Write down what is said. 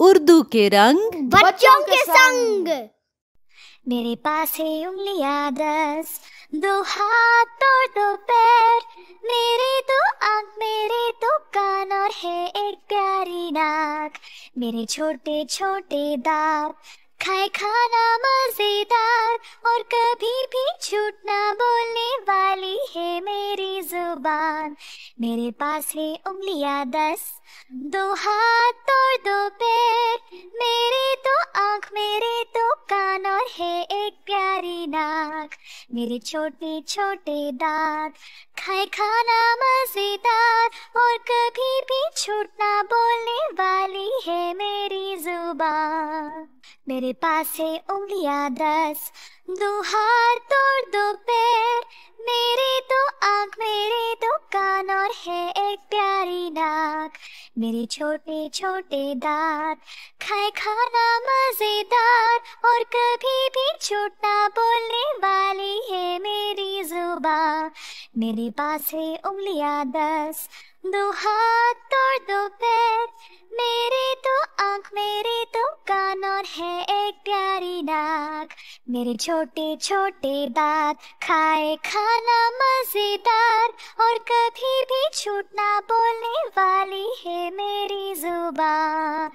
उर्दू के रंग बच्चों के संग। मेरे पास है उंगलियां 10, 2 हाथ और 2 पैर, मेरे 2 आँख, मेरे 2 कान और है एक प्यारी नाक। मेरे छोटे छोटे दांत, खाए खाना मजेदार, और कभी भी झूठ ना बोलने वाली है मेरी जुबान। मेरे पास है उंगलियां 10, 2 हाथ और 2 पैर, मेरे 2 आँख, मेरे 2 कान और है एक प्यारी नाक। मेरे छोटे छोटे दांत, खाए खाना मजेदार, और कभी भी झूठ ना बोलने वाली है मेरी जुबान। मेरे पास है उंगलियां 10, 2 हाथ और 2 पैर, मेरे 2 आँख, मेरे 2 कान और है एक प्यारी नाक। मेरे छोटे छोटे दांत, खाए खाना मजेदार, और कभी भी झूठ ना बोलने वाली है मेरी जुबान। मेरे पास है उंगलियां 10, 2 हाथ और 2 पैर, मेरे 2 आँख, मेरे 2 कान और है एक प्यारी नाक। मेरे छोटे छोटे दांत, खाए खाना मजेदार, और कभी भी झूठ ना बोलने वाली है मेरी जुबान।